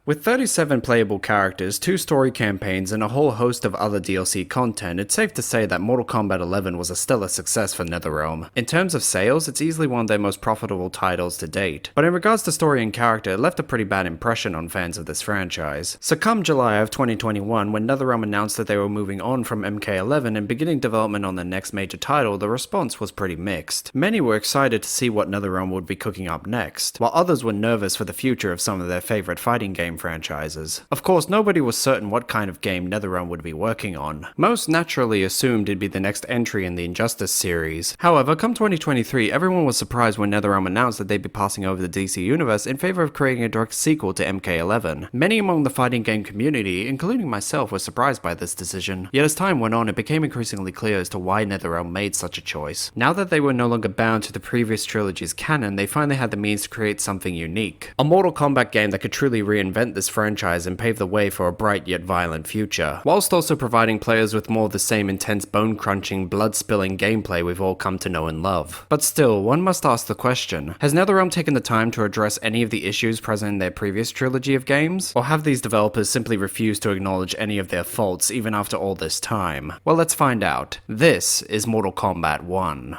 With 37 playable characters, 2 story campaigns, and a whole host of other DLC content, it's safe to say that Mortal Kombat 11 was a stellar success for NetherRealm. In terms of sales, it's easily one of their most profitable titles to date. But in regards to story and character, it left a pretty bad impression on fans of this franchise. So come July of 2021, when NetherRealm announced that they were moving on from MK11 and beginning development on their next major title, the response was pretty mixed. Many were excited to see what NetherRealm would be cooking up next, while others were nervous for the future of some of their favorite fighting game franchises. Of course, nobody was certain what kind of game NetherRealm would be working on. Most naturally assumed it'd be the next entry in the Injustice series. However, come 2023, everyone was surprised when NetherRealm announced that they'd be passing over the DC universe in favor of creating a direct sequel to MK11. Many among the fighting game community, including myself, were surprised by this decision. Yet as time went on, it became increasingly clear as to why NetherRealm made such a choice. Now that they were no longer bound to the previous trilogy's canon, they finally had the means to create something unique. A Mortal Kombat game that could truly reinvent this franchise and pave the way for a bright yet violent future, whilst also providing players with more of the same intense bone-crunching, blood-spilling gameplay we've all come to know and love. But still, one must ask the question, has NetherRealm taken the time to address any of the issues present in their previous trilogy of games? Or have these developers simply refused to acknowledge any of their faults even after all this time? Well, let's find out. This is Mortal Kombat 1.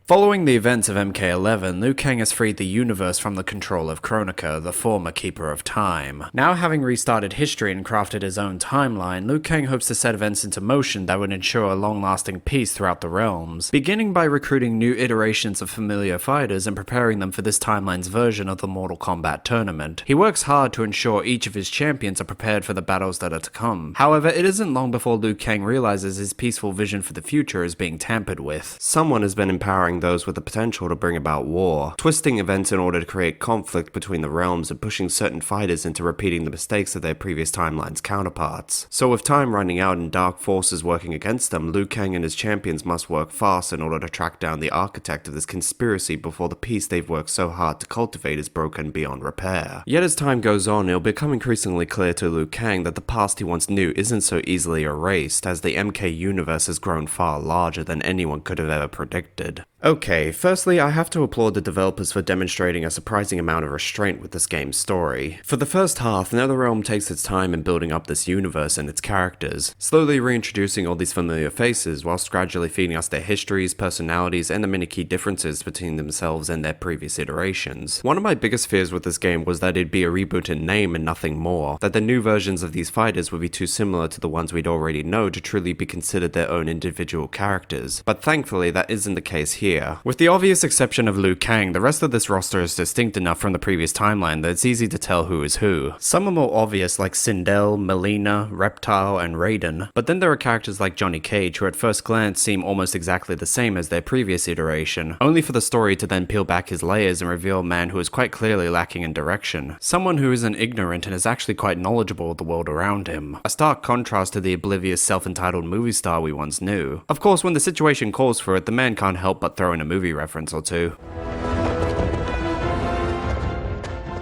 Following the events of MK11, Liu Kang has freed the universe from the control of Kronika, the former Keeper of Time. Now having restarted history and crafted his own timeline, Liu Kang hopes to set events into motion that would ensure a long-lasting peace throughout the realms, beginning by recruiting new iterations of familiar fighters and preparing them for this timeline's version of the Mortal Kombat tournament. He works hard to ensure each of his champions are prepared for the battles that are to come. However, it isn't long before Liu Kang realizes his peaceful vision for the future is being tampered with. Someone has been empowering those with the potential to bring about war, twisting events in order to create conflict between the realms and pushing certain fighters into repeating the mistakes of their previous timeline's counterparts. So with time running out and dark forces working against them, Liu Kang and his champions must work fast in order to track down the architect of this conspiracy before the peace they've worked so hard to cultivate is broken beyond repair. Yet as time goes on, it'll become increasingly clear to Liu Kang that the past he once knew isn't so easily erased, as the MK universe has grown far larger than anyone could have ever predicted. Okay, firstly, I have to applaud the developers for demonstrating a surprising amount of restraint with this game's story. For the first half, NetherRealm takes its time in building up this universe and its characters, slowly reintroducing all these familiar faces, whilst gradually feeding us their histories, personalities, and the many key differences between themselves and their previous iterations. One of my biggest fears with this game was that it'd be a reboot in name and nothing more, that the new versions of these fighters would be too similar to the ones we'd already know to truly be considered their own individual characters, but thankfully that isn't the case here. With the obvious exception of Liu Kang, the rest of this roster is distinct enough from the previous timeline that it's easy to tell who is who. Some are more obvious like Sindel, Melina, Reptile, and Raiden, but then there are characters like Johnny Cage who at first glance seem almost exactly the same as their previous iteration, only for the story to then peel back his layers and reveal a man who is quite clearly lacking in direction. Someone who isn't ignorant and is actually quite knowledgeable of the world around him. A stark contrast to the oblivious self-entitled movie star we once knew. Of course, when the situation calls for it, the man can't help but throw in a movie reference or two.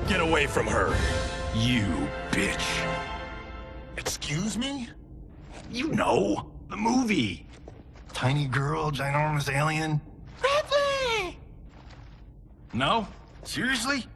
Get away from her, you bitch. Excuse me? You know, the movie. Tiny girl, ginormous alien. Bradley! No? Seriously?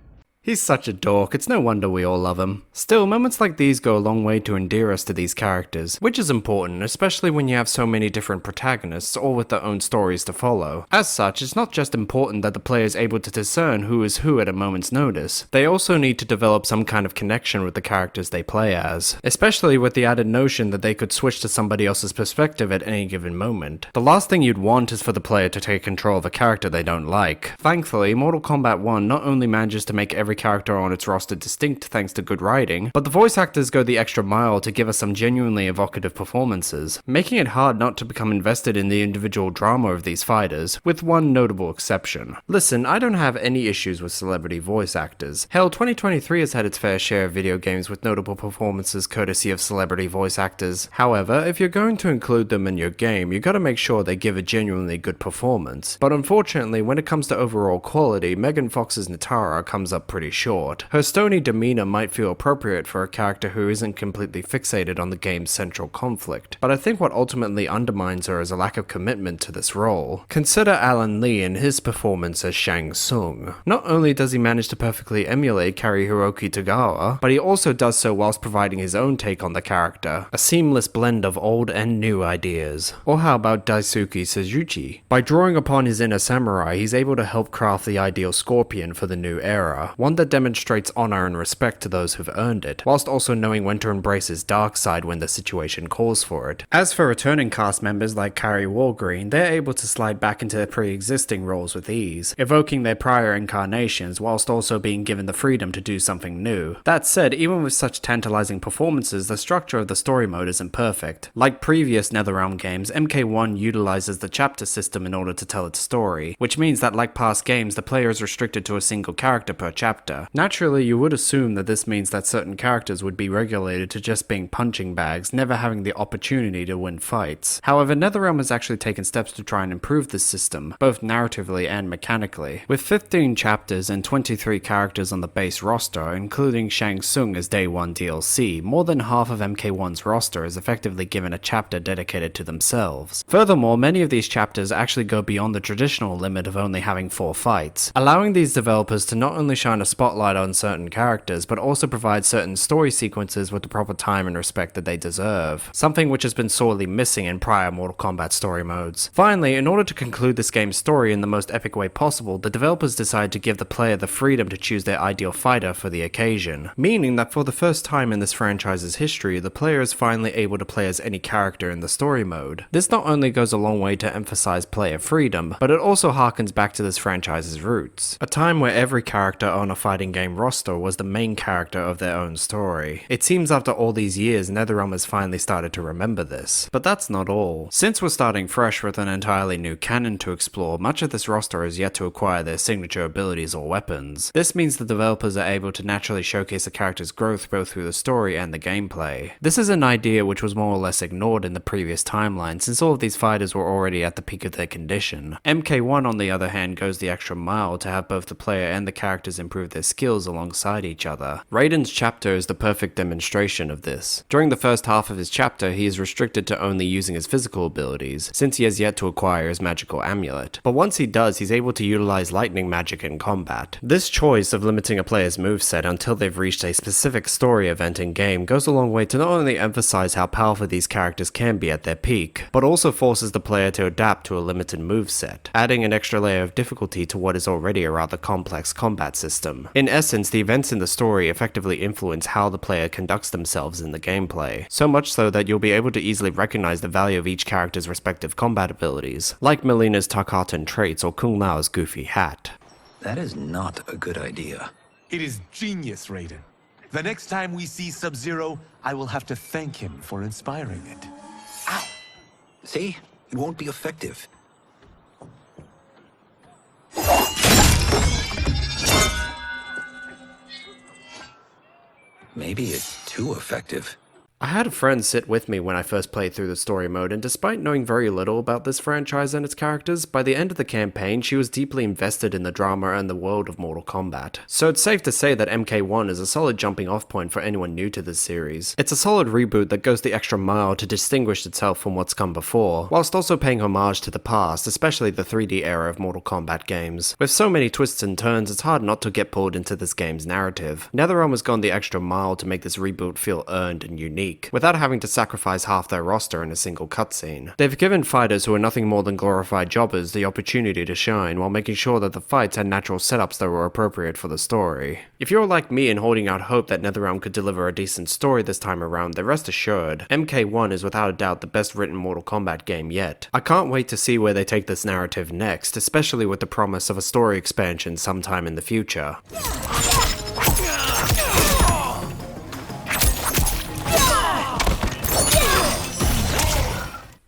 He's such a dork, it's no wonder we all love him. Still, moments like these go a long way to endear us to these characters, which is important, especially when you have so many different protagonists, all with their own stories to follow. As such, it's not just important that the player is able to discern who is who at a moment's notice. They also need to develop some kind of connection with the characters they play as, especially with the added notion that they could switch to somebody else's perspective at any given moment. The last thing you'd want is for the player to take control of a character they don't like. Thankfully, Mortal Kombat 1 not only manages to make every character on its roster distinct thanks to good writing, but the voice actors go the extra mile to give us some genuinely evocative performances, making it hard not to become invested in the individual drama of these fighters, with one notable exception. Listen, I don't have any issues with celebrity voice actors. Hell, 2023 has had its fair share of video games with notable performances courtesy of celebrity voice actors. However, if you're going to include them in your game, you gotta make sure they give a genuinely good performance. But unfortunately, when it comes to overall quality, Megan Fox's Nitara comes up pretty pretty short. Her stony demeanor might feel appropriate for a character who isn't completely fixated on the game's central conflict, but I think what ultimately undermines her is a lack of commitment to this role. Consider Alan Lee and his performance as Shang Tsung. Not only does he manage to perfectly emulate Karihiroki Tagawa, but he also does so whilst providing his own take on the character, a seamless blend of old and new ideas. Or how about Daisuke Suzuki? By drawing upon his inner samurai, he's able to help craft the ideal Scorpion for the new era, one that demonstrates honor and respect to those who've earned it, whilst also knowing when to embrace his dark side when the situation calls for it. As for returning cast members like Kari Walgreen, they're able to slide back into their pre-existing roles with ease, evoking their prior incarnations whilst also being given the freedom to do something new. That said, even with such tantalizing performances, the structure of the story mode isn't perfect. Like previous NetherRealm games, MK1 utilizes the chapter system in order to tell its story, which means that like past games, the player is restricted to a single character per chapter. Naturally, you would assume that this means that certain characters would be regulated to just being punching bags, never having the opportunity to win fights. However, NetherRealm has actually taken steps to try and improve this system, both narratively and mechanically. With 15 chapters and 23 characters on the base roster, including Shang Tsung as Day 1 DLC, more than half of MK1's roster is effectively given a chapter dedicated to themselves. Furthermore, many of these chapters actually go beyond the traditional limit of only having 4 fights, allowing these developers to not only shine a spotlight on certain characters, but also provide certain story sequences with the proper time and respect that they deserve, something which has been sorely missing in prior Mortal Kombat story modes. Finally, in order to conclude this game's story in the most epic way possible, the developers decided to give the player the freedom to choose their ideal fighter for the occasion, meaning that for the first time in this franchise's history, the player is finally able to play as any character in the story mode. This not only goes a long way to emphasize player freedom, but it also harkens back to this franchise's roots, a time where every character on a fighting game roster was the main character of their own story. It seems after all these years, NetherRealm has finally started to remember this. But that's not all. Since we're starting fresh with an entirely new canon to explore, much of this roster is yet to acquire their signature abilities or weapons. This means the developers are able to naturally showcase a character's growth both through the story and the gameplay. This is an idea which was more or less ignored in the previous timeline, since all of these fighters were already at the peak of their condition. MK1 on the other hand goes the extra mile to have both the player and the characters improve their skills alongside each other. Raiden's chapter is the perfect demonstration of this. During the first half of his chapter, he is restricted to only using his physical abilities, since he has yet to acquire his magical amulet. But once he does, he's able to utilize lightning magic in combat. This choice of limiting a player's moveset until they've reached a specific story event in game goes a long way to not only emphasize how powerful these characters can be at their peak, but also forces the player to adapt to a limited moveset, adding an extra layer of difficulty to what is already a rather complex combat system. In essence, the events in the story effectively influence how the player conducts themselves in the gameplay, so much so that you'll be able to easily recognize the value of each character's respective combat abilities, like Melina's Tarkatan traits or Kung Lao's goofy hat. That is not a good idea. It is genius, Raiden. The next time we see Sub-Zero, I will have to thank him for inspiring it. Ow! See? It won't be effective. Maybe it's too effective. I had a friend sit with me when I first played through the story mode, and despite knowing very little about this franchise and its characters, by the end of the campaign she was deeply invested in the drama and the world of Mortal Kombat. So it's safe to say that MK1 is a solid jumping off point for anyone new to this series. It's a solid reboot that goes the extra mile to distinguish itself from what's come before, whilst also paying homage to the past, especially the 3D era of Mortal Kombat games. With so many twists and turns, it's hard not to get pulled into this game's narrative. NetherRealm has gone the extra mile to make this reboot feel earned and unique, without having to sacrifice half their roster in a single cutscene. They've given fighters who are nothing more than glorified jobbers the opportunity to shine, while making sure that the fights had natural setups that were appropriate for the story. If you're like me and holding out hope that NetherRealm could deliver a decent story this time around, then rest assured, MK1 is without a doubt the best written Mortal Kombat game yet. I can't wait to see where they take this narrative next, especially with the promise of a story expansion sometime in the future.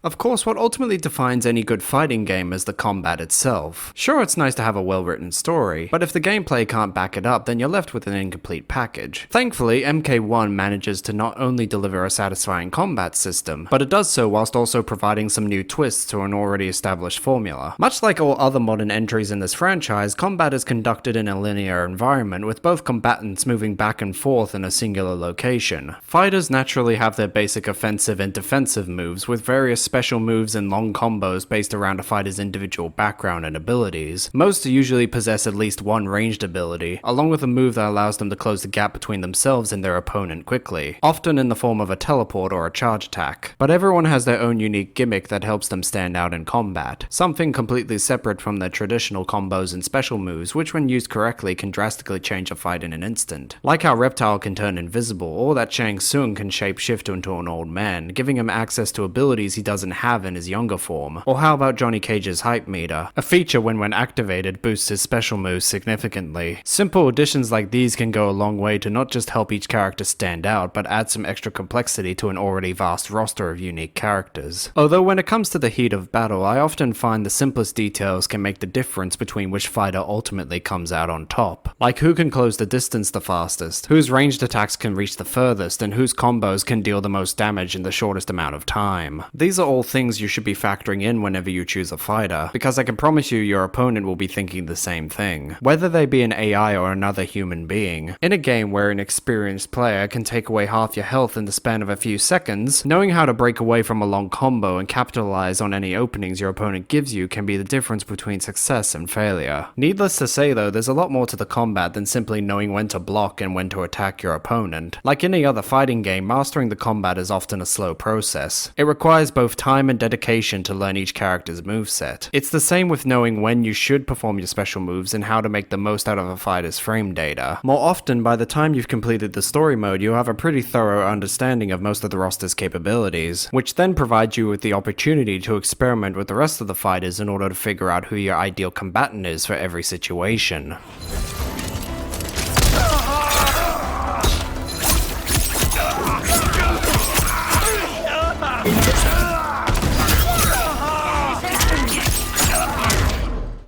Of course, what ultimately defines any good fighting game is the combat itself. Sure, it's nice to have a well-written story, but if the gameplay can't back it up, then you're left with an incomplete package. Thankfully, MK1 manages to not only deliver a satisfying combat system, but it does so whilst also providing some new twists to an already established formula. Much like all other modern entries in this franchise, combat is conducted in a linear environment, with both combatants moving back and forth in a singular location. Fighters naturally have their basic offensive and defensive moves, with various special moves and long combos based around a fighter's individual background and abilities. Most usually possess at least one ranged ability, along with a move that allows them to close the gap between themselves and their opponent quickly, often in the form of a teleport or a charge attack. But everyone has their own unique gimmick that helps them stand out in combat, something completely separate from their traditional combos and special moves, which when used correctly can drastically change a fight in an instant. Like how Reptile can turn invisible, or that Shang Tsung can shapeshift into an old man, giving him access to abilities he doesn't have in his younger form. Or how about Johnny Cage's hype meter, a feature when activated boosts his special moves significantly. Simple additions like these can go a long way to not just help each character stand out, but add some extra complexity to an already vast roster of unique characters. Although when it comes to the heat of battle, I often find the simplest details can make the difference between which fighter ultimately comes out on top. Like who can close the distance the fastest, whose ranged attacks can reach the furthest, and whose combos can deal the most damage in the shortest amount of time. These are all things you should be factoring in whenever you choose a fighter, because I can promise you your opponent will be thinking the same thing, whether they be an AI or another human being. In a game where an experienced player can take away half your health in the span of a few seconds, knowing how to break away from a long combo and capitalize on any openings your opponent gives you can be the difference between success and failure. Needless to say though, there's a lot more to the combat than simply knowing when to block and when to attack your opponent. Like any other fighting game, mastering the combat is often a slow process. It requires both time and dedication to learn each character's moveset. It's the same with knowing when you should perform your special moves and how to make the most out of a fighter's frame data. More often, by the time you've completed the story mode, you'll have a pretty thorough understanding of most of the roster's capabilities, which then provides you with the opportunity to experiment with the rest of the fighters in order to figure out who your ideal combatant is for every situation.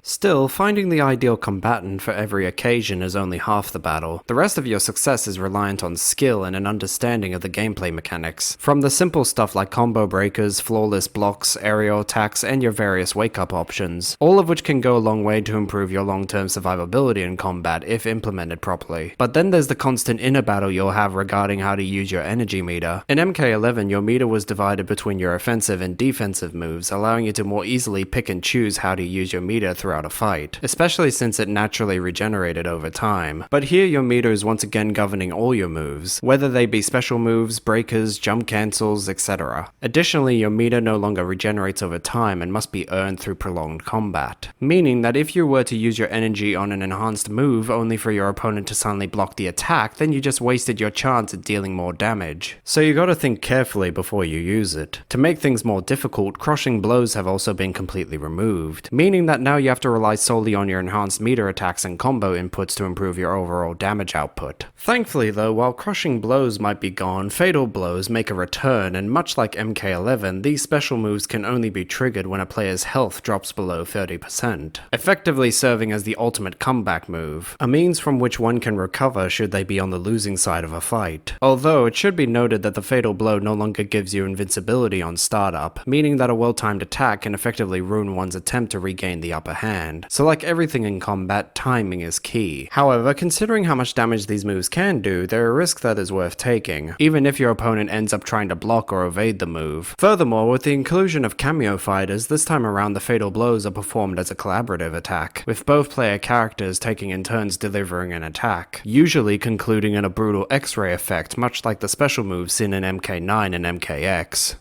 Still, finding the ideal combatant for every occasion is only half the battle. The rest of your success is reliant on skill and an understanding of the gameplay mechanics. From the simple stuff like combo breakers, flawless blocks, aerial attacks, and your various wake-up options, all of which can go a long way to improve your long-term survivability in combat if implemented properly. But then there's the constant inner battle you'll have regarding how to use your energy meter. In MK11, your meter was divided between your offensive and defensive moves, allowing you to more easily pick and choose how to use your meter throughout a fight, especially since it naturally regenerated over time. But here your meter is once again governing all your moves, whether they be special moves, breakers, jump cancels, etc. Additionally, your meter no longer regenerates over time and must be earned through prolonged combat, meaning that if you were to use your energy on an enhanced move only for your opponent to suddenly block the attack, then you just wasted your chance at dealing more damage. So you gotta think carefully before you use it. To make things more difficult, crushing blows have also been completely removed, meaning that now you have to rely solely on your enhanced meter attacks and combo inputs to improve your overall damage output. Thankfully though, while crushing blows might be gone, fatal blows make a return, and much like MK11, these special moves can only be triggered when a player's health drops below 30%, effectively serving as the ultimate comeback move, a means from which one can recover should they be on the losing side of a fight. Although it should be noted that the fatal blow no longer gives you invincibility on startup, meaning that a well-timed attack can effectively ruin one's attempt to regain the upper hand. So like everything in combat, timing is key. However, considering how much damage these moves can do, they're a risk that is worth taking, even if your opponent ends up trying to block or evade the move. Furthermore, with the inclusion of cameo fighters, this time around the fatal blows are performed as a collaborative attack, with both player characters taking in turns delivering an attack, usually concluding in a brutal X-ray effect, much like the special moves seen in MK9 and MKX.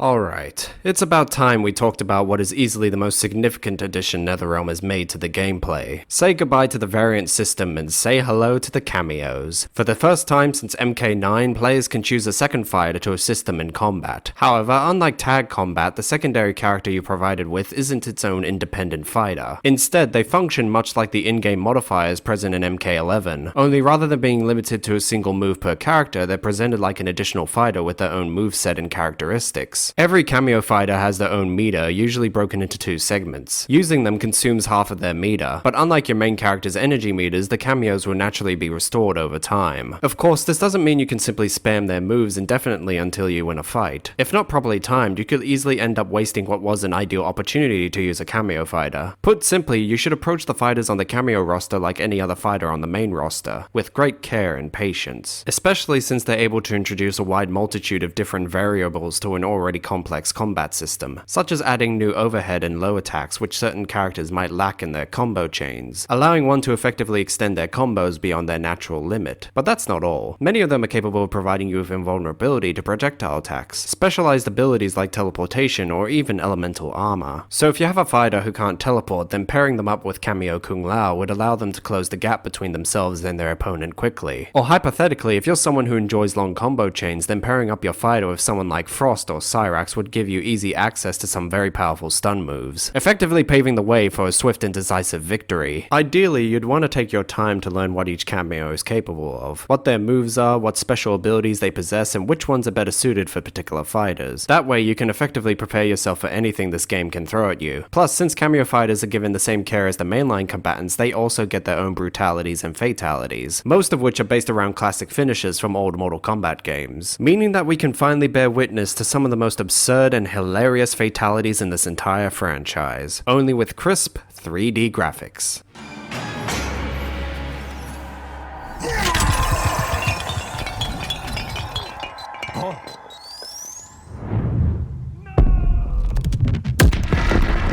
Alright, it's about time we talked about what is easily the most significant addition NetherRealm has made to the gameplay. Say goodbye to the variant system and say hello to the cameos. For the first time since MK9, players can choose a second fighter to assist them in combat. However, unlike tag combat, the secondary character you're provided with isn't its own independent fighter. Instead, they function much like the in-game modifiers present in MK11, only rather than being limited to a single move per character, they're presented like an additional fighter with their own moveset and characteristics. Every cameo fighter has their own meter, usually broken into two segments. Using them consumes half of their meter, but unlike your main character's energy meters, the cameos will naturally be restored over time. Of course, this doesn't mean you can simply spam their moves indefinitely until you win a fight. If not properly timed, you could easily end up wasting what was an ideal opportunity to use a cameo fighter. Put simply, you should approach the fighters on the cameo roster like any other fighter on the main roster, with great care and patience. Especially since they're able to introduce a wide multitude of different variables to an already complex combat system, such as adding new overhead and low attacks which certain characters might lack in their combo chains, allowing one to effectively extend their combos beyond their natural limit. But that's not all. Many of them are capable of providing you with invulnerability to projectile attacks, specialized abilities like teleportation, or even elemental armor. So if you have a fighter who can't teleport, then pairing them up with Cameo Kung Lao would allow them to close the gap between themselves and their opponent quickly. Or hypothetically, if you're someone who enjoys long combo chains, then pairing up your fighter with someone like Frost or Cyrax would give you easy access to some very powerful stun moves, effectively paving the way for a swift and decisive victory. Ideally, you'd want to take your time to learn what each cameo is capable of, what their moves are, what special abilities they possess, and which ones are better suited for particular fighters. That way you can effectively prepare yourself for anything this game can throw at you. Plus, since cameo fighters are given the same care as the mainline combatants, they also get their own brutalities and fatalities, most of which are based around classic finishes from old Mortal Kombat games, meaning that we can finally bear witness to some of the most absurd and hilarious fatalities in this entire franchise, only with crisp 3D graphics.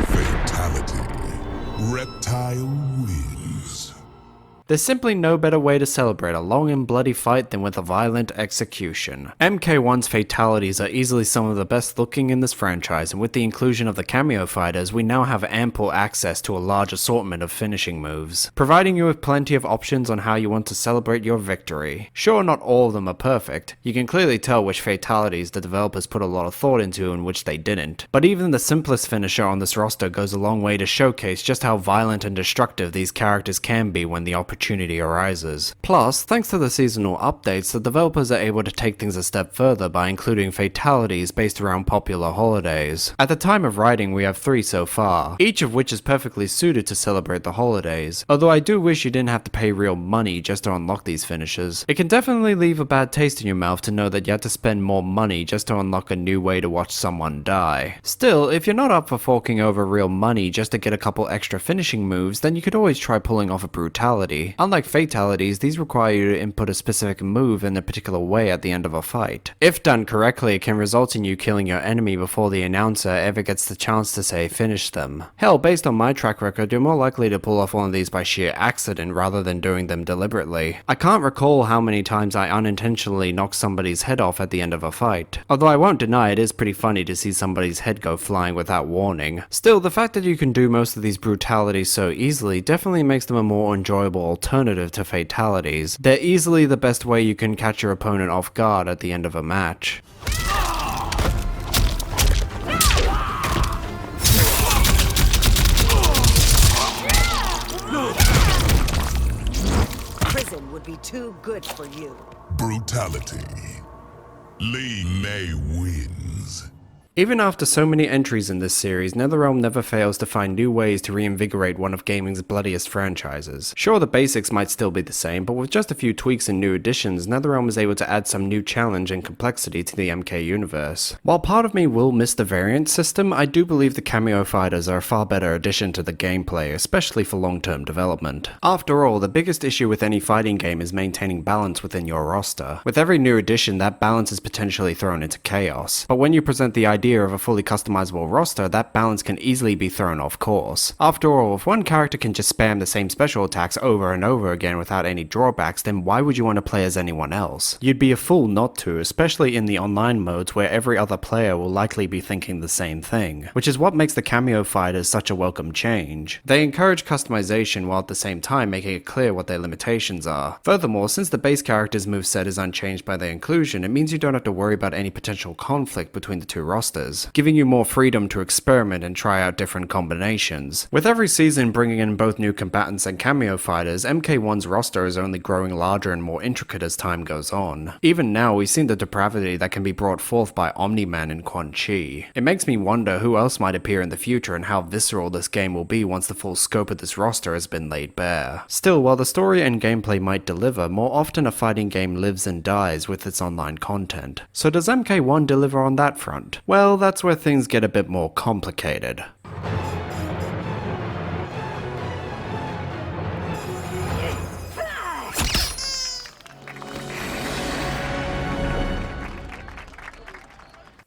Fatality. Reptile wins. There's simply no better way to celebrate a long and bloody fight than with a violent execution. MK1's fatalities are easily some of the best looking in this franchise, and with the inclusion of the cameo fighters, we now have ample access to a large assortment of finishing moves, providing you with plenty of options on how you want to celebrate your victory. Sure, not all of them are perfect. You can clearly tell which fatalities the developers put a lot of thought into and which they didn't. But even the simplest finisher on this roster goes a long way to showcase just how violent and destructive these characters can be when the opportunity arises. Plus, thanks to the seasonal updates, the developers are able to take things a step further by including fatalities based around popular holidays. At the time of writing, we have 3 so far, each of which is perfectly suited to celebrate the holidays, although I do wish you didn't have to pay real money just to unlock these finishes. It can definitely leave a bad taste in your mouth to know that you have to spend more money just to unlock a new way to watch someone die. Still, if you're not up for forking over real money just to get a couple extra finishing moves, then you could always try pulling off a brutality. Unlike fatalities, these require you to input a specific move in a particular way at the end of a fight. If done correctly, it can result in you killing your enemy before the announcer ever gets the chance to say finish them. Hell, based on my track record, you're more likely to pull off one of these by sheer accident rather than doing them deliberately. I can't recall how many times I unintentionally knocked somebody's head off at the end of a fight, although I won't deny it is pretty funny to see somebody's head go flying without warning. Still, the fact that you can do most of these brutalities so easily definitely makes them a more enjoyable alternative to fatalities. They're easily the best way you can catch your opponent off guard at the end of a match. Prison would be too good for you. Brutality. Li Mei wins. Even after so many entries in this series, NetherRealm never fails to find new ways to reinvigorate one of gaming's bloodiest franchises. Sure, the basics might still be the same, but with just a few tweaks and new additions, NetherRealm is able to add some new challenge and complexity to the MK universe. While part of me will miss the variant system, I do believe the cameo fighters are a far better addition to the gameplay, especially for long-term development. After all, the biggest issue with any fighting game is maintaining balance within your roster. With every new addition, that balance is potentially thrown into chaos. But when you present the idea idea of a fully customizable roster, that balance can easily be thrown off course. After all, if one character can just spam the same special attacks over and over again without any drawbacks, then why would you want to play as anyone else? You'd be a fool not to, especially in the online modes where every other player will likely be thinking the same thing, which is what makes the cameo fighters such a welcome change. They encourage customization while at the same time making it clear what their limitations are. Furthermore, since the base character's moveset is unchanged by their inclusion, it means you don't have to worry about any potential conflict between the two rosters, giving you more freedom to experiment and try out different combinations. With every season bringing in both new combatants and cameo fighters, MK1's roster is only growing larger and more intricate as time goes on. Even now, we've seen the depravity that can be brought forth by Omni-Man and Quan Chi. It makes me wonder who else might appear in the future and how visceral this game will be once the full scope of this roster has been laid bare. Still, while the story and gameplay might deliver, more often a fighting game lives and dies with its online content. So does MK1 deliver on that front? Well, that's where things get a bit more complicated.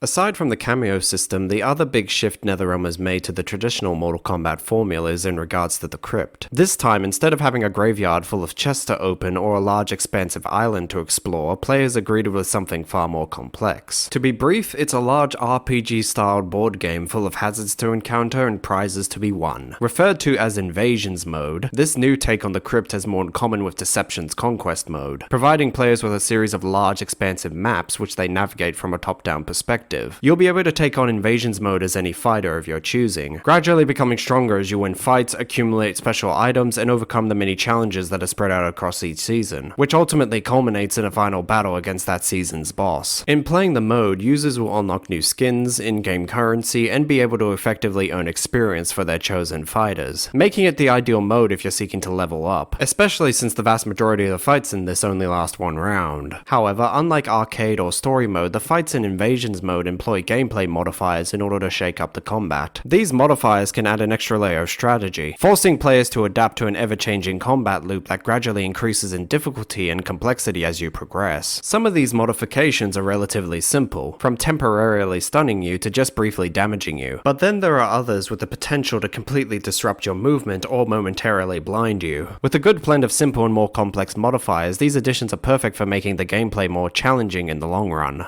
Aside from the cameo system, the other big shift NetherRealm has made to the traditional Mortal Kombat formula is in regards to the crypt. This time, instead of having a graveyard full of chests to open or a large expansive island to explore, players are greeted with something far more complex. To be brief, it's a large RPG-styled board game full of hazards to encounter and prizes to be won. Referred to as Invasions mode, this new take on the crypt has more in common with Deception's Conquest mode, providing players with a series of large expansive maps which they navigate from a top-down perspective. You'll be able to take on Invasions mode as any fighter of your choosing, gradually becoming stronger as you win fights, accumulate special items, and overcome the many challenges that are spread out across each season, which ultimately culminates in a final battle against that season's boss. In playing the mode, users will unlock new skins, in-game currency, and be able to effectively earn experience for their chosen fighters, making it the ideal mode if you're seeking to level up, especially since the vast majority of the fights in this only last one round. However, unlike arcade or story mode, the fights in Invasions mode employ gameplay modifiers in order to shake up the combat. These modifiers can add an extra layer of strategy, forcing players to adapt to an ever-changing combat loop that gradually increases in difficulty and complexity as you progress. Some of these modifications are relatively simple, from temporarily stunning you to just briefly damaging you, but then there are others with the potential to completely disrupt your movement or momentarily blind you. With a good blend of simple and more complex modifiers, these additions are perfect for making the gameplay more challenging in the long run.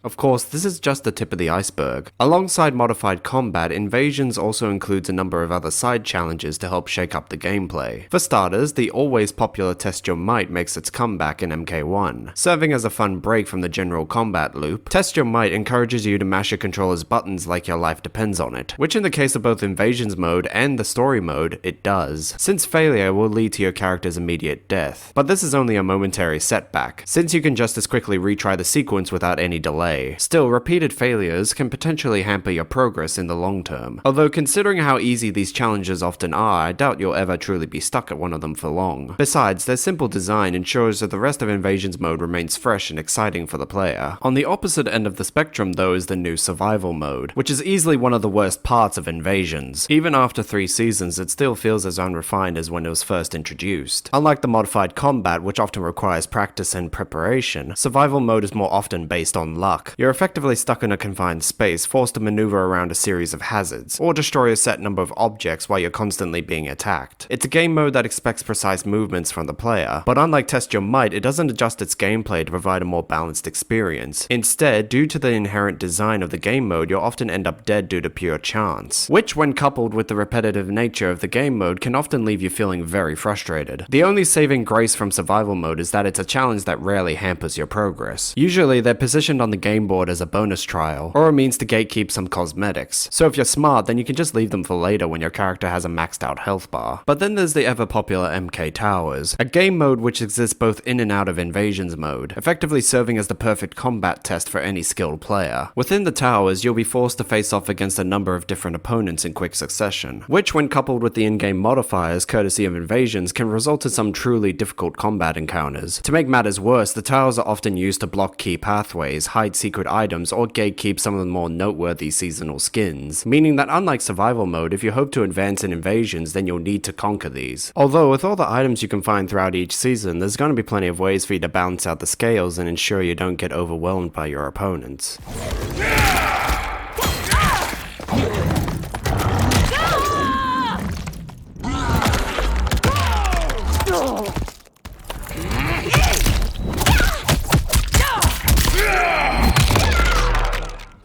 Of course, this is just the tip of the iceberg. Alongside modified combat, Invasions also includes a number of other side challenges to help shake up the gameplay. For starters, the always popular Test Your Might makes its comeback in MK1. Serving as a fun break from the general combat loop, Test Your Might encourages you to mash your controller's buttons like your life depends on it, which in the case of both Invasions mode and the story mode, it does, since failure will lead to your character's immediate death. But this is only a momentary setback, since you can just as quickly retry the sequence without any delay. Still, repeated failures can potentially hamper your progress in the long term. Although considering how easy these challenges often are, I doubt you'll ever truly be stuck at one of them for long. Besides, their simple design ensures that the rest of Invasions mode remains fresh and exciting for the player. On the opposite end of the spectrum though is the new Survival mode, which is easily one of the worst parts of Invasions. Even after 3 seasons, it still feels as unrefined as when it was first introduced. Unlike the modified combat, which often requires practice and preparation, Survival mode is more often based on luck. You're effectively stuck in a confined space, forced to maneuver around a series of hazards, or destroy a set number of objects while you're constantly being attacked. It's a game mode that expects precise movements from the player, but unlike Test Your Might, it doesn't adjust its gameplay to provide a more balanced experience. Instead, due to the inherent design of the game mode, you'll often end up dead due to pure chance, which when coupled with the repetitive nature of the game mode can often leave you feeling very frustrated. The only saving grace from Survival mode is that it's a challenge that rarely hampers your progress. Usually, they're positioned on the game board as a bonus trial, or a means to gatekeep some cosmetics, so if you're smart then you can just leave them for later when your character has a maxed out health bar. But then there's the ever popular MK Towers, a game mode which exists both in and out of Invasions mode, effectively serving as the perfect combat test for any skilled player. Within the towers, you'll be forced to face off against a number of different opponents in quick succession, which when coupled with the in-game modifiers courtesy of Invasions can result in some truly difficult combat encounters. To make matters worse, the towers are often used to block key pathways, hide secret items or gatekeep some of the more noteworthy seasonal skins, meaning that unlike survival mode, if you hope to advance in invasions, then you'll need to conquer these. Although with all the items you can find throughout each season, there's going to be plenty of ways for you to balance out the scales and ensure you don't get overwhelmed by your opponents.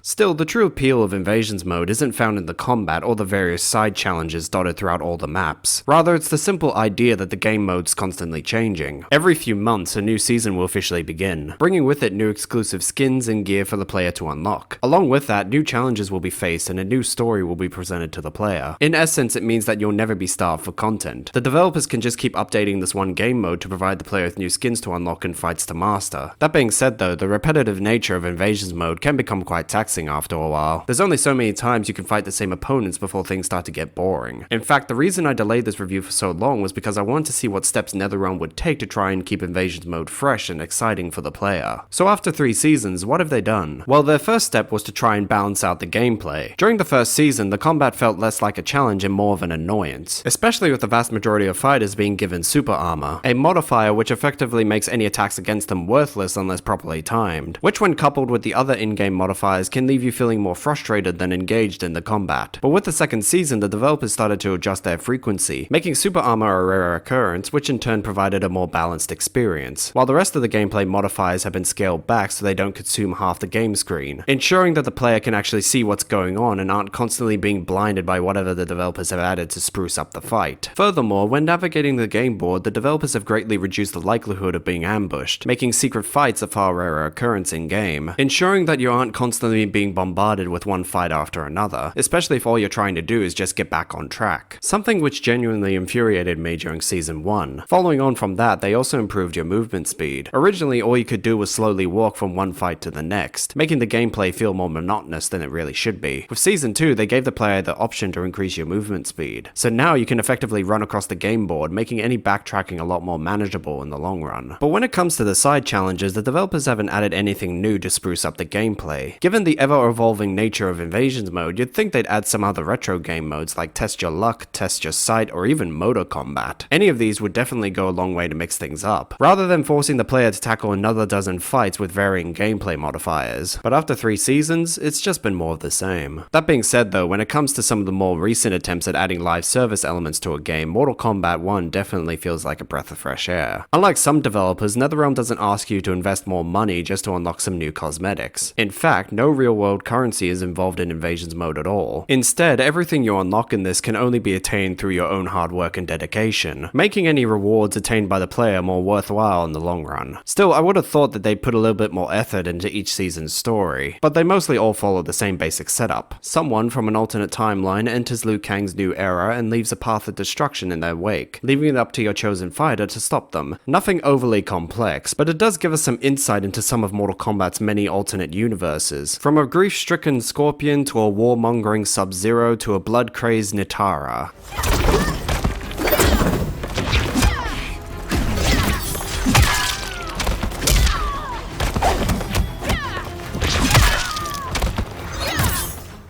Still, the true appeal of Invasions mode isn't found in the combat or the various side challenges dotted throughout all the maps. Rather, it's the simple idea that the game mode's constantly changing. Every few months, a new season will officially begin, bringing with it new exclusive skins and gear for the player to unlock. Along with that, new challenges will be faced and a new story will be presented to the player. In essence, it means that you'll never be starved for content. The developers can just keep updating this one game mode to provide the player with new skins to unlock and fights to master. That being said though, the repetitive nature of Invasions mode can become quite taxing after a while. There's only so many times you can fight the same opponents before things start to get boring. In fact, the reason I delayed this review for so long was because I wanted to see what steps NetherRealm would take to try and keep Invasions mode fresh and exciting for the player. So after 3 seasons, what have they done? Well, their first step was to try and balance out the gameplay. During the first season, the combat felt less like a challenge and more of an annoyance, especially with the vast majority of fighters being given super armor, a modifier which effectively makes any attacks against them worthless unless properly timed, which when coupled with the other in-game modifiers can leave you feeling more frustrated than engaged in the combat. But with the second season, the developers started to adjust their frequency, making super armor a rare occurrence, which in turn provided a more balanced experience, while the rest of the gameplay modifiers have been scaled back so they don't consume half the game screen, ensuring that the player can actually see what's going on and aren't constantly being blinded by whatever the developers have added to spruce up the fight. Furthermore, when navigating the game board, the developers have greatly reduced the likelihood of being ambushed, making secret fights a far rarer occurrence in-game, ensuring that you aren't constantly being bombarded with one fight after another, especially if all you're trying to do is just get back on track. Something which genuinely infuriated me during Season 1. Following on from that, they also improved your movement speed. Originally, all you could do was slowly walk from one fight to the next, making the gameplay feel more monotonous than it really should be. With Season 2, they gave the player the option to increase your movement speed, so now you can effectively run across the game board, making any backtracking a lot more manageable in the long run. But when it comes to the side challenges, the developers haven't added anything new to spruce up the gameplay. Given the ever-evolving nature of Invasions mode, you'd think they'd add some other retro game modes like Test Your Luck, Test Your Sight, or even Motor Combat. Any of these would definitely go a long way to mix things up, rather than forcing the player to tackle another dozen fights with varying gameplay modifiers. But after 3 seasons, it's just been more of the same. That being said though, when it comes to some of the more recent attempts at adding live service elements to a game, Mortal Kombat 1 definitely feels like a breath of fresh air. Unlike some developers, NetherRealm doesn't ask you to invest more money just to unlock some new cosmetics. In fact, no real-world currency is involved in Invasions mode at all. Instead, everything you unlock in this can only be attained through your own hard work and dedication, making any rewards attained by the player more worthwhile in the long run. Still, I would have thought that they'd put a little bit more effort into each season's story, but they mostly all follow the same basic setup. Someone from an alternate timeline enters Liu Kang's new era and leaves a path of destruction in their wake, leaving it up to your chosen fighter to stop them. Nothing overly complex, but it does give us some insight into some of Mortal Kombat's many alternate universes, from a grief-stricken Scorpion to a warmongering Sub-Zero to a blood-crazed Nitara.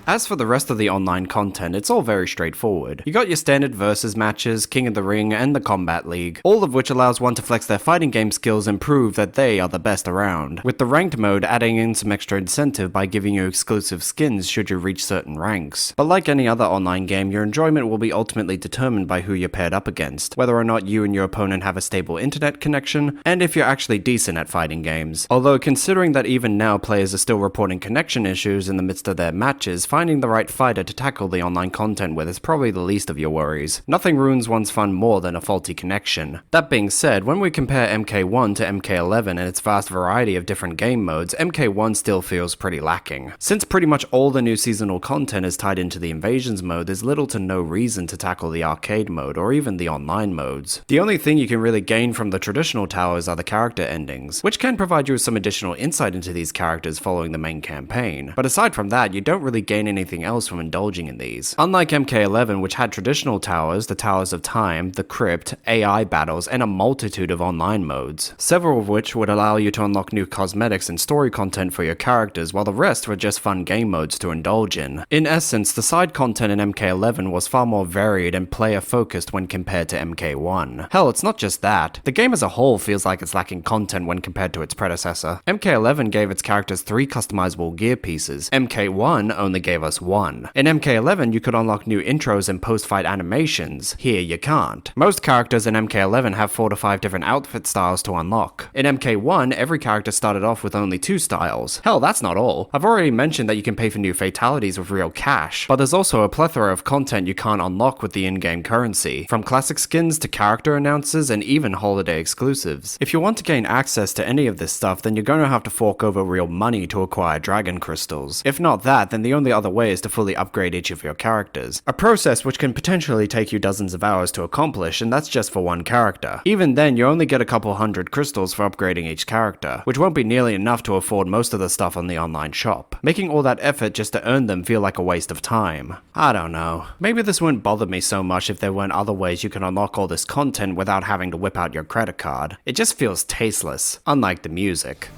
As for the rest of the online content, it's all very straightforward. You got your standard versus matches, King of the Ring, and the Combat League, all of which allows one to flex their fighting game skills and prove that they are the best around, with the ranked mode adding in some extra incentive by giving you exclusive skins should you reach certain ranks. But like any other online game, your enjoyment will be ultimately determined by who you're paired up against, whether or not you and your opponent have a stable internet connection, and if you're actually decent at fighting games. Although considering that even now players are still reporting connection issues in the midst of their matches, finding the right fighter to tackle the online content with is probably the least of your worries. Nothing ruins one's fun more than a faulty connection. That being said, when we compare MK1 to MK11 and its vast variety of different game modes, MK1 still feels pretty lacking. Since pretty much all the new seasonal content is tied into the Invasions mode, there's little to no reason to tackle the arcade mode or even the online modes. The only thing you can really gain from the traditional towers are the character endings, which can provide you with some additional insight into these characters following the main campaign. But aside from that, you don't really gain gain anything else from indulging in these. Unlike MK11, which had traditional towers, the Towers of Time, the Crypt, AI battles, and a multitude of online modes, several of which would allow you to unlock new cosmetics and story content for your characters, while the rest were just fun game modes to indulge in. In essence, the side content in MK11 was far more varied and player-focused when compared to MK1. Hell, it's not just that. The game as a whole feels like it's lacking content when compared to its predecessor. MK11 gave its characters 3 customizable gear pieces. MK1 only gave us 1. In MK11, you could unlock new intros and post-fight animations. Here, you can't. Most characters in MK11 have 4 to 5 different outfit styles to unlock. In MK1, every character started off with only 2 styles. Hell, that's not all. I've already mentioned that you can pay for new fatalities with real cash, but there's also a plethora of content you can't unlock with the in-game currency, from classic skins to character announcers and even holiday exclusives. If you want to gain access to any of this stuff, then you're going to have to fork over real money to acquire dragon crystals. If not that, then the only other way is to fully upgrade each of your characters. A process which can potentially take you dozens of hours to accomplish, and that's just for one character. Even then, you only get a couple hundred crystals for upgrading each character, which won't be nearly enough to afford most of the stuff on the online shop. Making all that effort just to earn them feel like a waste of time. I don't know. Maybe this wouldn't bother me so much if there weren't other ways you can unlock all this content without having to whip out your credit card. It just feels tasteless, unlike the music.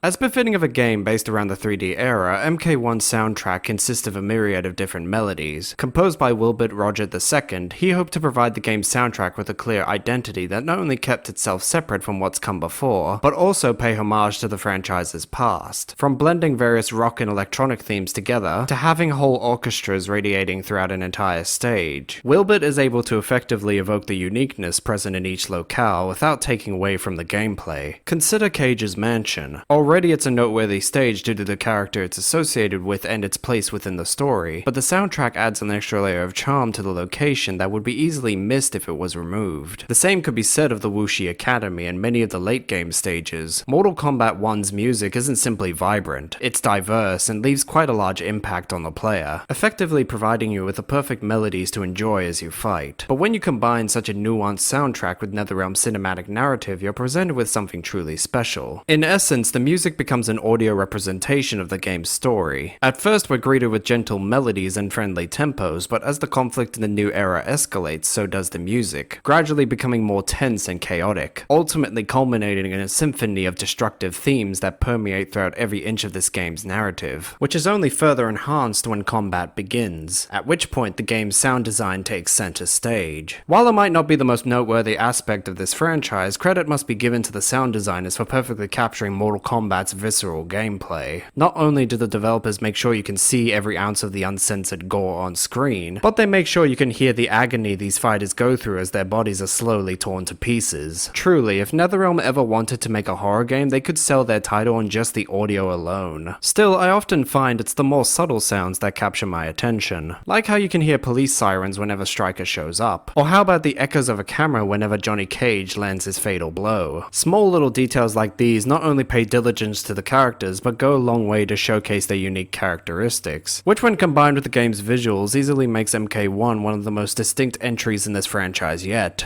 As befitting of a game based around the 3D era, MK1's soundtrack consists of a myriad of different melodies. Composed by Wilbert Roger II, he hoped to provide the game's soundtrack with a clear identity that not only kept itself separate from what's come before, but also pay homage to the franchise's past. From blending various rock and electronic themes together, to having whole orchestras radiating throughout an entire stage, Wilbert is able to effectively evoke the uniqueness present in each locale without taking away from the gameplay. Consider Cage's Mansion. Already it's a noteworthy stage due to the character it's associated with and its place within the story, but the soundtrack adds an extra layer of charm to the location that would be easily missed if it was removed. The same could be said of the Wuxi Academy and many of the late game stages. Mortal Kombat 1's music isn't simply vibrant, it's diverse and leaves quite a large impact on the player, effectively providing you with the perfect melodies to enjoy as you fight. But when you combine such a nuanced soundtrack with NetherRealm's cinematic narrative, you're presented with something truly special. In essence, the music becomes an audio representation of the game's story. At first, we're greeted with gentle melodies and friendly tempos, but as the conflict in the new era escalates, so does the music, gradually becoming more tense and chaotic, ultimately culminating in a symphony of destructive themes that permeate throughout every inch of this game's narrative, which is only further enhanced when combat begins, at which point the game's sound design takes center stage. While it might not be the most noteworthy aspect of this franchise, credit must be given to the sound designers for perfectly capturing Mortal Kombat's visceral gameplay. Not only do the developers make sure you can see every ounce of the uncensored gore on screen, but they make sure you can hear the agony these fighters go through as their bodies are slowly torn to pieces. Truly, if NetherRealm ever wanted to make a horror game, they could sell their title on just the audio alone. Still, I often find it's the more subtle sounds that capture my attention. Like how you can hear police sirens whenever Stryker shows up. Or how about the echoes of a camera whenever Johnny Cage lands his fatal blow. Small little details like these not only pay diligence to the characters, but go a long way to showcase their unique characteristics, which when combined with the game's visuals easily makes MK1 one of the most distinct entries in this franchise yet.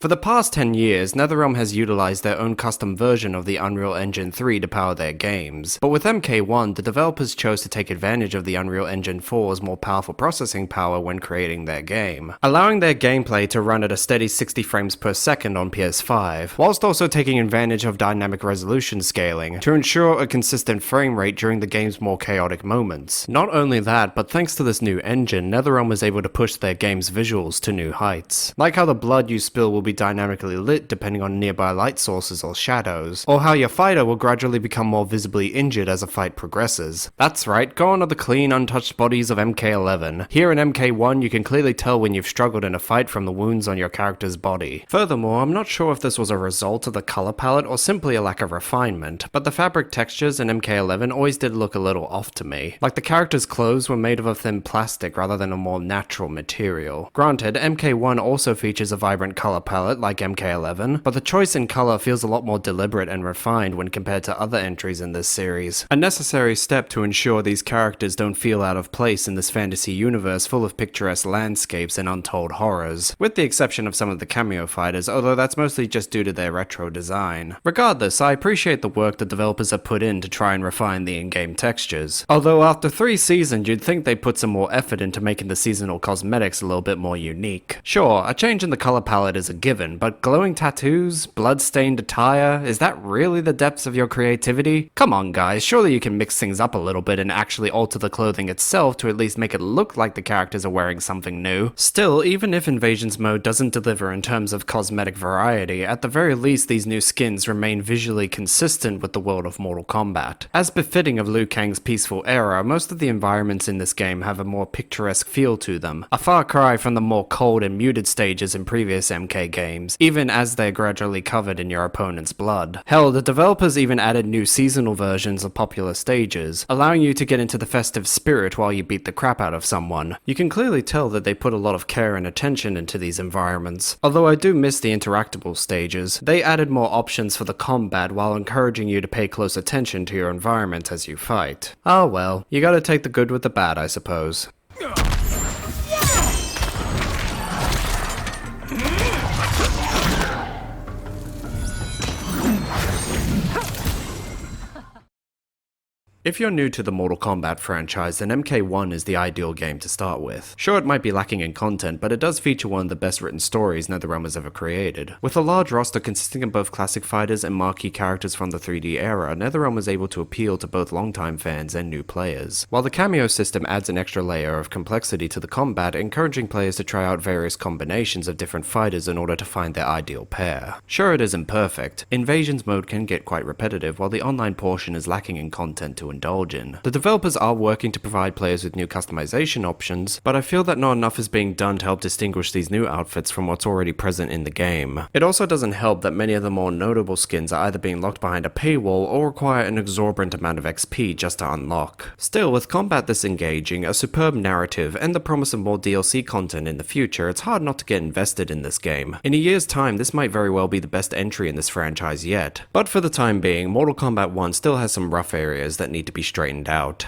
For the past 10 years, NetherRealm has utilized their own custom version of the Unreal Engine 3 to power their games, but with MK1, the developers chose to take advantage of the Unreal Engine 4's more powerful processing power when creating their game, allowing their gameplay to run at a steady 60 frames per second on PS5, whilst also taking advantage of dynamic resolution scaling to ensure a consistent frame rate during the game's more chaotic moments. Not only that, but thanks to this new engine, NetherRealm was able to push their game's visuals to new heights. Like how the blood you spill will be be dynamically lit depending on nearby light sources or shadows, or how your fighter will gradually become more visibly injured as a fight progresses. That's right, go on to the clean, untouched bodies of MK11. Here in MK1, you can clearly tell when you've struggled in a fight from the wounds on your character's body. Furthermore, I'm not sure if this was a result of the color palette or simply a lack of refinement, but the fabric textures in MK11 always did look a little off to me. Like the character's clothes were made of a thin plastic rather than a more natural material. Granted, MK1 also features a vibrant color palette like MK11, but the choice in color feels a lot more deliberate and refined when compared to other entries in this series. A necessary step to ensure these characters don't feel out of place in this fantasy universe full of picturesque landscapes and untold horrors, with the exception of some of the cameo fighters, although that's mostly just due to their retro design. Regardless, I appreciate the work the developers have put in to try and refine the in-game textures. Although after 3 seasons, you'd think they'd put some more effort into making the seasonal cosmetics a little bit more unique. Sure, a change in the color palette is a given, but glowing tattoos, blood-stained attire, is that really the depths of your creativity? Come on guys, surely you can mix things up a little bit and actually alter the clothing itself to at least make it look like the characters are wearing something new. Still, even if Invasions mode doesn't deliver in terms of cosmetic variety, at the very least these new skins remain visually consistent with the world of Mortal Kombat. As befitting of Liu Kang's peaceful era, most of the environments in this game have a more picturesque feel to them, a far cry from the more cold and muted stages in previous MK games, even as they're gradually covered in your opponent's blood. Hell, the developers even added new seasonal versions of popular stages, allowing you to get into the festive spirit while you beat the crap out of someone. You can clearly tell that they put a lot of care and attention into these environments. Although I do miss the interactable stages, they added more options for the combat while encouraging you to pay close attention to your environment as you fight. Oh well, you gotta take the good with the bad, I suppose. If you're new to the Mortal Kombat franchise, then MK1 is the ideal game to start with. Sure, it might be lacking in content, but it does feature one of the best written stories NetherRealm has ever created. With a large roster consisting of both classic fighters and marquee characters from the 3D era, NetherRealm was able to appeal to both longtime fans and new players. While the cameo system adds an extra layer of complexity to the combat, encouraging players to try out various combinations of different fighters in order to find their ideal pair. Sure, it isn't perfect. Invasions mode can get quite repetitive, while the online portion is lacking in content to indulge in. The developers are working to provide players with new customization options, but I feel that not enough is being done to help distinguish these new outfits from what's already present in the game. It also doesn't help that many of the more notable skins are either being locked behind a paywall or require an exorbitant amount of XP just to unlock. Still, with combat this engaging, a superb narrative, and the promise of more DLC content in the future, it's hard not to get invested in this game. In a year's time, this might very well be the best entry in this franchise yet. But for the time being, Mortal Kombat 1 still has some rough areas that need to be straightened out.